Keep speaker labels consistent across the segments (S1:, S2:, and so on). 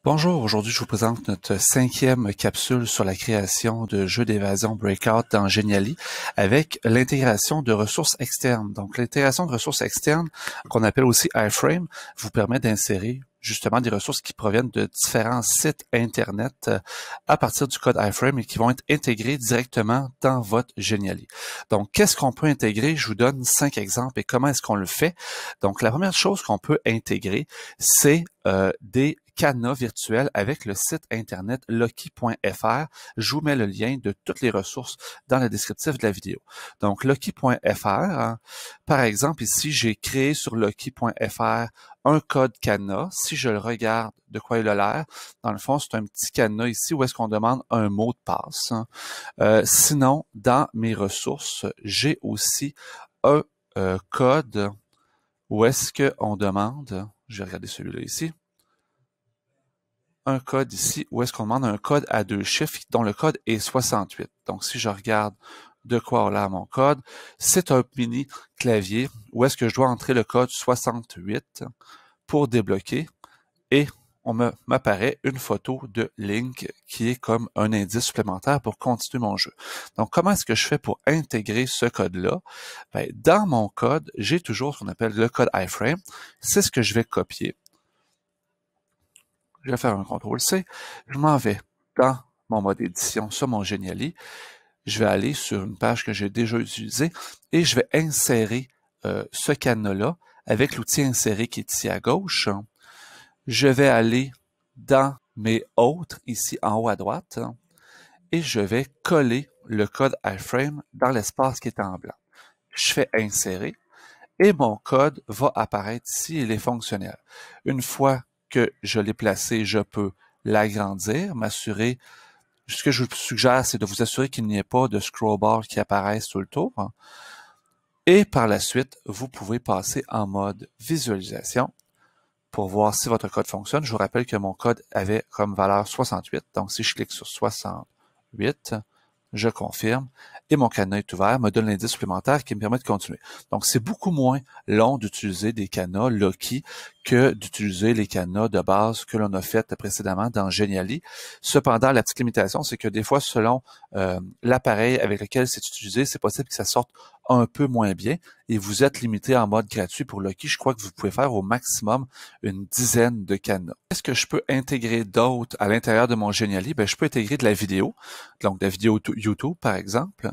S1: Bonjour, aujourd'hui je vous présente notre 5e capsule sur la création de jeux d'évasion Breakout dans Geniali avec l'intégration de ressources externes. Donc l'intégration de ressources externes, qu'on appelle aussi iframe, vous permet d'insérer justement des ressources qui proviennent de différents sites Internet à partir du code iframe et qui vont être intégrés directement dans votre Geniali. Donc qu'est-ce qu'on peut intégrer? Je vous donne 5 exemples et comment est-ce qu'on le fait. Donc la première chose qu'on peut intégrer, c'est des cadenas virtuels avec le site internet loki.fr. Je vous mets le lien de toutes les ressources dans le descriptif de la vidéo. Donc, loki.fr, hein, par exemple, ici, j'ai créé sur loki.fr un code cadenas. Si je le regarde de quoi il a l'air, dans le fond, c'est un petit cadenas ici où est-ce qu'on demande un mot de passe. Hein. Sinon, dans mes ressources, j'ai aussi un code où est-ce qu'on demande, je vais regarder celui-là ici, un code ici où est-ce qu'on demande un code à 2 chiffres dont le code est 68. Donc, si je regarde de quoi a l'air mon code, c'est un mini clavier où est-ce que je dois entrer le code 68 pour débloquer et on m'apparaît une photo de Link qui est comme un indice supplémentaire pour continuer mon jeu. Donc, comment est-ce que je fais pour intégrer ce code-là? Ben, dans mon code, j'ai toujours ce qu'on appelle le code iframe. C'est ce que je vais copier. Je vais faire un CTRL-C. Je m'en vais dans mon mode édition sur mon Geniali. Je vais aller sur une page que j'ai déjà utilisée et je vais insérer ce cadenas-là avec l'outil insérer qui est ici à gauche. Je vais aller dans mes autres ici en haut à droite et je vais coller le code iframe dans l'espace qui est en blanc. Je fais insérer et mon code va apparaître ici, il est fonctionnel. Une fois que je l'ai placé, je peux l'agrandir, m'assurer. Ce que je vous suggère, c'est de vous assurer qu'il n'y ait pas de scroll bar qui apparaisse tout le tour. Et par la suite, vous pouvez passer en mode visualisation pour voir si votre code fonctionne. Je vous rappelle que mon code avait comme valeur 68. Donc, si je clique sur 68, je confirme et mon cadenas est ouvert, me donne l'indice supplémentaire qui me permet de continuer. Donc, c'est beaucoup moins long d'utiliser des cadenas Loki que d'utiliser les cadenas de base que l'on a fait précédemment dans Geniali. Cependant, la petite limitation, c'est que des fois, selon l'appareil avec lequel c'est utilisé, c'est possible que ça sorte un peu moins bien et vous êtes limité en mode gratuit pour Loki. Je crois que vous pouvez faire au maximum une dizaine de cadenas. Qu'est-ce que je peux intégrer d'autre à l'intérieur de mon Geniali? Ben, je peux intégrer de la vidéo, donc de la vidéo YouTube, par exemple.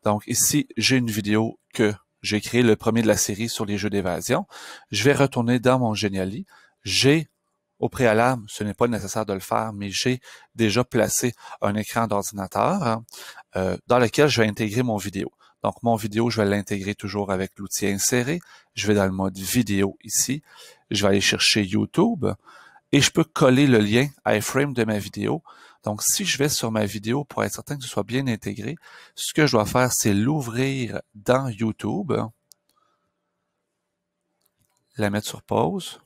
S1: Donc ici, j'ai une vidéo que j'ai créée, le premier de la série sur les jeux d'évasion. Je vais retourner dans mon Geniali. J'ai au préalable, ce n'est pas nécessaire de le faire, mais j'ai déjà placé un écran d'ordinateur dans lequel je vais intégrer mon vidéo. Donc, mon vidéo, je vais l'intégrer toujours avec l'outil insérer. Je vais dans le mode vidéo ici. Je vais aller chercher YouTube et je peux coller le lien iframe de ma vidéo. Donc, si je vais sur ma vidéo pour être certain que ce soit bien intégré, ce que je dois faire, c'est l'ouvrir dans YouTube, la mettre sur pause.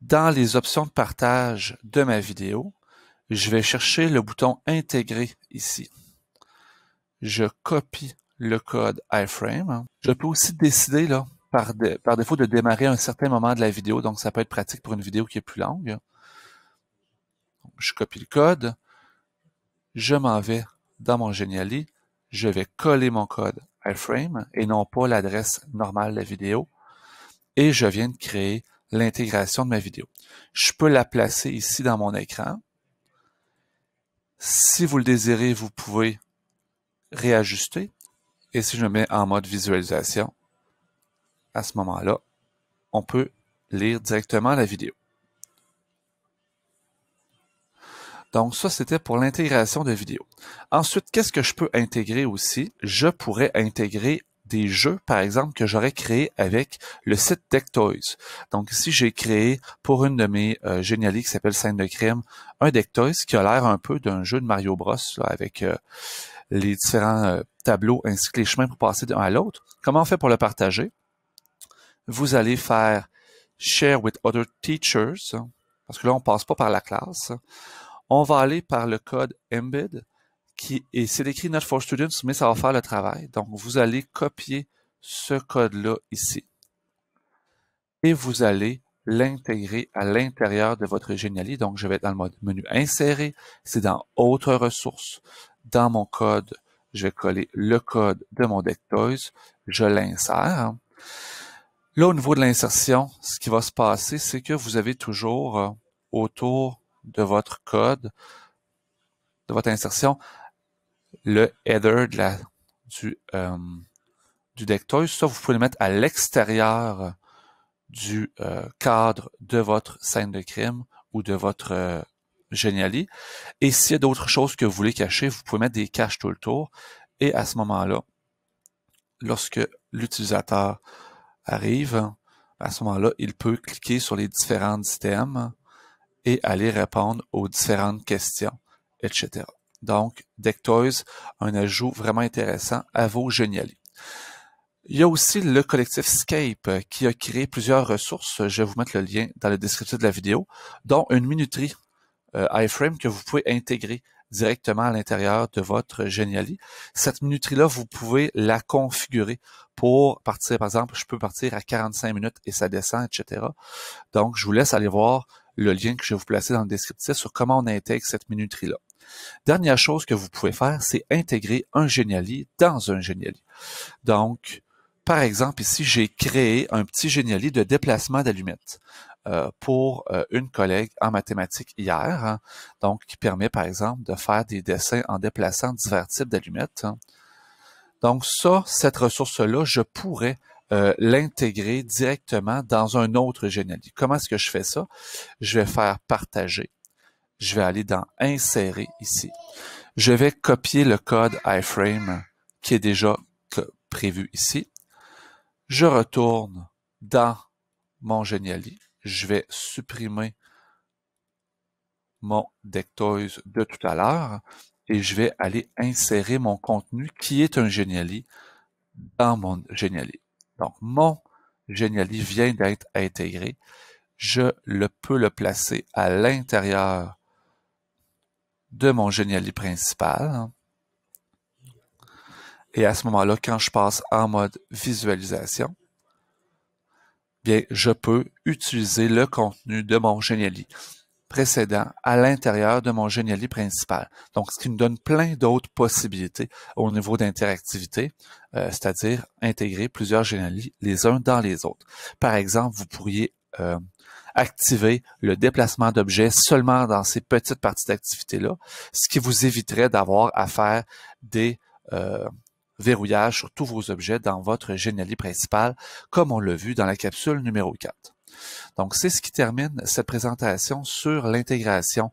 S1: Dans les options de partage de ma vidéo, je vais chercher le bouton intégrer ici. Je copie le code iframe. Je peux aussi décider là, par défaut de démarrer à un certain moment de la vidéo, donc ça peut être pratique pour une vidéo qui est plus longue. Donc, je copie le code, je m'en vais dans mon Geniali, je vais coller mon code iframe et non pas l'adresse normale de la vidéo et je viens de créer l'intégration de ma vidéo. Je peux la placer ici dans mon écran. Si vous le désirez, vous pouvez réajuster. Et si je me mets en mode visualisation, à ce moment-là, on peut lire directement la vidéo. Donc ça, c'était pour l'intégration de vidéos. Ensuite, qu'est-ce que je peux intégrer aussi? Je pourrais intégrer des jeux, par exemple, que j'aurais créé avec le site DeckToys. Donc ici, j'ai créé pour une de mes Geniali qui s'appelle Scène de crime, un DeckToys qui a l'air un peu d'un jeu de Mario Bros là, avec les différents tableaux ainsi que les chemins pour passer d'un à l'autre. Comment on fait pour le partager? Vous allez faire Share with other teachers, parce que là, on ne passe pas par la classe. On va aller par le code embed, et c'est écrit Not for Students, mais ça va faire le travail. Donc, vous allez copier ce code-là ici. Et vous allez l'intégrer à l'intérieur de votre Geniali. Donc, je vais être dans le mode menu insérer, c'est dans autres ressources. Dans mon code, je vais coller le code de mon Dectoise, je l'insère. Là, au niveau de l'insertion, ce qui va se passer, c'est que vous avez toujours autour de votre code, de votre insertion, le header du Dectoise. Ça, vous pouvez le mettre à l'extérieur du cadre de votre scène de crime ou de votre Geniali. Et s'il y a d'autres choses que vous voulez cacher, vous pouvez mettre des caches tout le tour. Et à ce moment-là, lorsque l'utilisateur arrive, à ce moment-là, il peut cliquer sur les différents items et aller répondre aux différentes questions, etc. Donc, Dectoise a un ajout vraiment intéressant à vos Geniali. Il y a aussi le collectif Scape qui a créé plusieurs ressources. Je vais vous mettre le lien dans le descriptif de la vidéo, dont une minuterie iframe que vous pouvez intégrer directement à l'intérieur de votre Geniali. Cette minuterie-là, vous pouvez la configurer pour partir, par exemple, je peux partir à 45 minutes et ça descend, etc. Donc, je vous laisse aller voir le lien que je vais vous placer dans le descriptif sur comment on intègre cette minuterie-là. Dernière chose que vous pouvez faire, c'est intégrer un Geniali dans un Geniali. Donc, par exemple, ici, j'ai créé un petit Geniali de déplacement d'allumettes pour une collègue en mathématiques hier, hein, donc qui permet, par exemple, de faire des dessins en déplaçant divers types d'allumettes. Hein. Donc ça, cette ressource-là, je pourrais l'intégrer directement dans un autre Geniali. Comment est-ce que je fais ça? Je vais faire partager. Je vais aller dans insérer ici. Je vais copier le code iframe qui est déjà prévu ici. Je retourne dans mon Geniali. Je vais supprimer mon Dectoise de tout à l'heure et je vais aller insérer mon contenu qui est un Geniali dans mon Geniali. Donc, mon Geniali vient d'être intégré. Je peux le placer à l'intérieur de mon Geniali principal. Et à ce moment-là, quand je passe en mode visualisation, bien, je peux utiliser le contenu de mon Geniali précédent à l'intérieur de mon Geniali principal. Donc, ce qui nous donne plein d'autres possibilités au niveau d'interactivité, c'est-à-dire intégrer plusieurs Geniali les uns dans les autres. Par exemple, vous pourriez activer le déplacement d'objets seulement dans ces petites parties d'activité-là, ce qui vous éviterait d'avoir à faire des verrouillage sur tous vos objets dans votre Geniali principal, comme on l'a vu dans la capsule numéro 4. Donc, c'est ce qui termine cette présentation sur l'intégration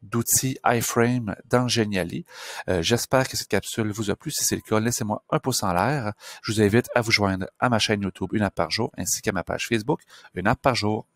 S1: d'outils iframe dans Geniali. J'espère que cette capsule vous a plu. Si c'est le cas, laissez-moi un pouce en l'air. Je vous invite à vous joindre à ma chaîne YouTube Une app par jour, ainsi qu'à ma page Facebook Une app par jour.